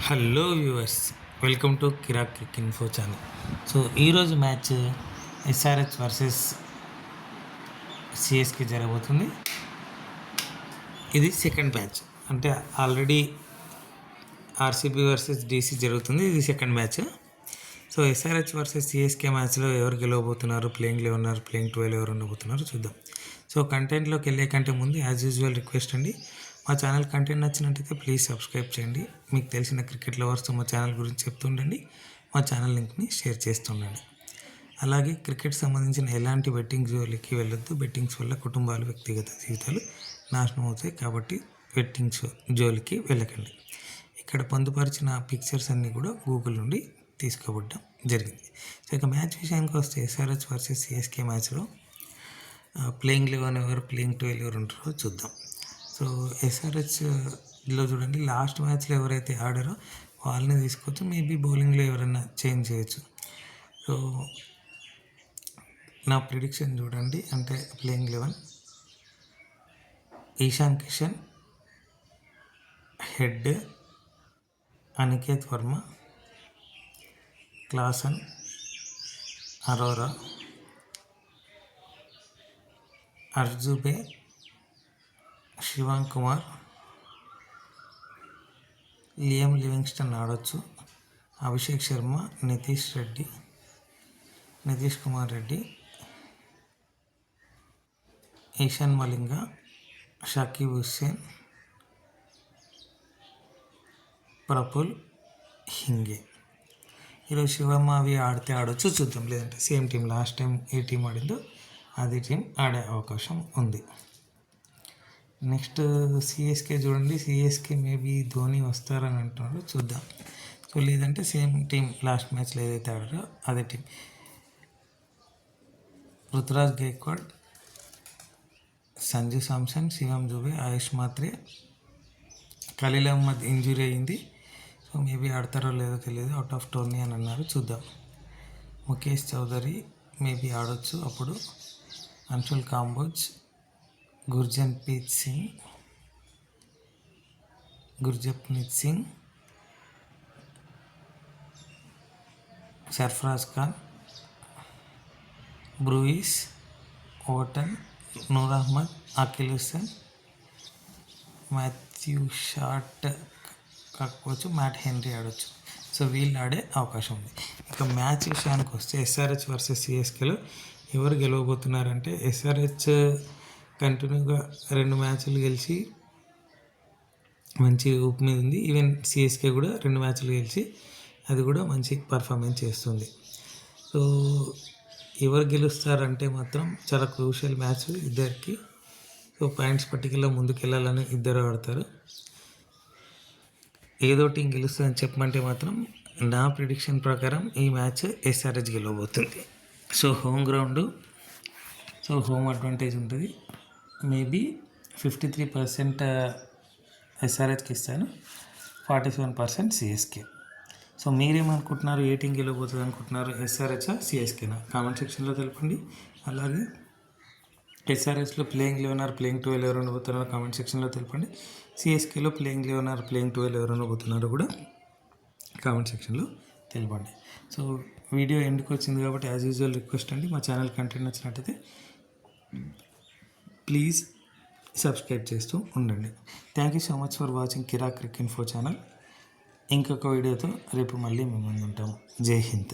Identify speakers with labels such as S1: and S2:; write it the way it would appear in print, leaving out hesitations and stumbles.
S1: Hello viewers, welcome to Kirak Crick Info channel. So ఈరోజు match SRH versus CSK జరగబోతుంది. ఇది second match, అంటే already RCB versus DC జరుగుతుంది. ఇది second match. So SRH versus CSK మ్యాచ్లో ఎవరు గెలవబోతున్నారు, ప్లేయింగ్ 11 ప్లేయింగ్ 12 ఎవరు ఉండబోతున్నారు చూద్దాం. సో కంటెంట్లోకి వెళ్ళే కంటే ముందు యాజ్ యూజువల్ రిక్వెస్ట్ అండి, మా ఛానల్ కంటెంట్ నచ్చినట్టయితే ప్లీజ్ సబ్స్క్రైబ్ చేయండి. మీకు తెలిసిన క్రికెట్ లవర్స్తో మా ఛానల్ గురించి చెప్తుండండి. మా ఛానల్ లింక్ని షేర్ చేస్తుండండి. అలాగే క్రికెట్ సంబంధించిన ఎలాంటి బెట్టింగ్ జోలికి వెళ్ళొద్దు. బెట్టింగ్స్ వల్ల కుటుంబాలు, వ్యక్తిగత జీవితాలు నాశనం అవుతాయి. కాబట్టి బెట్టింగ్స్ జోలికి వెళ్ళకండి. ఇక్కడ పొందుపరిచిన పిక్చర్స్ అన్నీ కూడా గూగుల్ నుండి తీసుకోబడ్డం జరిగింది. సో ఇక మ్యాచ్ విషయానికి వస్తే ఎస్ఆర్హెచ్ వర్సెస్ సిఎస్కే మ్యాచ్లో ప్లేయింగ్ 11 ఎవరు, ప్లేయింగ్ 12 ఎవరు ఉంటారో చూద్దాం. సో ఎస్ఆర్హెచ్లో చూడండి, లాస్ట్ మ్యాచ్లో ఎవరైతే ఆడారో వాళ్ళని తీసుకోవచ్చు. మేబీ బౌలింగ్లో ఎవరైనా చేంజ్ చేయొచ్చు. సో నా ప్రిడిక్షన్ చూడండి, అంటే playing 11 Ishan Kishan, Head Aniket Varma, Klaasen, Arora, అర్జుబే, శివాంగ్ కుమార్, లియం లివింగ్స్టన్ ఆడొచ్చు, అభిషేక్ శర్మ, నితీష్ కుమార్ రెడ్డి, ఈశాన్ మలింగ, షకీబ్ హుస్సేన్, ప్రఫుల్ హింగే. ఈరోజు శివమ్మ అవి ఆడితే ఆడొచ్చు, చూద్దాం. లేదంటే సేమ్ టీం, లాస్ట్ టైం ఏ టీం ఆడిందో అదే టీం ఆడే అవకాశం ఉంది. నెక్స్ట్ సిఎస్కే చూడండి, సిఎస్కే మేబీ ధోని వస్తారని అంటున్నారు, చూద్దాం. సో లేదంటే సేమ్ టీం లాస్ట్ మ్యాచ్లో ఏదైతే ఆడారో అదే టీం. రుతురాజ్ గైక్వాడ్, సంజు సామ్సన్, శివం జూబే, ఆయుష్ మాత్రే, ఖలీల్ అహ్మద్ ఇంజురీ అయింది. సో మేబీ ఆడతారో లేదో తెలియదు, అవుట్ ఆఫ్ టోర్నీ అని అన్నారు, చూద్దాం. ముఖేష్ చౌదరి మేబీ ఆడొచ్చు అప్పుడు. Anshul Kamboj, Gurjapneet Singh, Sarfaraz Khan, Brevis, Overton, Noor Ahmad, Akeal Hosein, Matthew Short కాకపోవచ్చు, మ్యాట్ హెన్రీ ఆడొచ్చు. సో వీళ్ళు ఆడే అవకాశం ఉంది. ఇక మ్యాచ్ విషయానికి వస్తే ఎస్ఆర్హెచ్ వర్సెస్ సిఎస్కేలో ఎవరు గెలవబోతున్నారంటే, ఎస్ఆర్హెచ్ కంటిన్యూగా 2 మ్యాచ్లు గెలిచి మంచి ఊపు మీద ఉంది. ఈవెన్ సిఎస్కే కూడా 2 మ్యాచ్లు గెలిచి అది కూడా మంచి పర్ఫార్మెన్స్ చేస్తుంది. సో ఎవరు గెలుస్తారంటే మాత్రం చాలా క్రూషియల్ మ్యాచ్ ఇద్దరికి. సో పాయింట్స్ పట్టికలో ముందుకెళ్ళాలని ఇద్దరు ఆడతారు. ఏదో టీం గెలుస్తుందని చెప్పమంటే మాత్రం నా ప్రిడిక్షన్ ప్రకారం ఈ మ్యాచ్ ఎస్ఆర్హెచ్ గెలవబోతుంది. So home ground, so home advantage ఉంటుంది. మేబీ 53% ఎస్ఆర్హెచ్కి ఇస్తాను, 47% సిఎస్కే. సో మీరేమనుకుంటున్నారు, ఏ టీం గెలవబోతుంది అనుకుంటున్నారు, ఎస్ఆర్హెచ్ సిఎస్కేనా? కామెంట్ సెక్షన్లో తెలపండి. అలాగే ఎస్ఆర్హెచ్లో ప్లేయింగ్ 11 ప్లేయింగ్ 12 ఎవరు ఉండబోతున్నారో కామెంట్ సెక్షన్లో తెలపండి. సిఎస్కేలో ప్లేయింగ్ 11 ప్లేయింగ్ 12 ఎవరు ఉండబోతున్నారో కూడా కామెంట్ సెక్షన్లో తెలపండి. సో వీడియో ఎండ్కి వచ్చింది కాబట్టి యాజ్ యూజువల్ రిక్వెస్ట్ అండి, మా ఛానల్ కంటెంట్ నచ్చినట్టయితే ప్లీజ్ సబ్స్క్రైబ్ చేస్తూ ఉండండి. Thank you so much for watching Kirak Crick Info channel. ఇంకొక వీడియోతో రేపు మళ్ళీ మేము ముందు ఉంటాము. జై హింద్.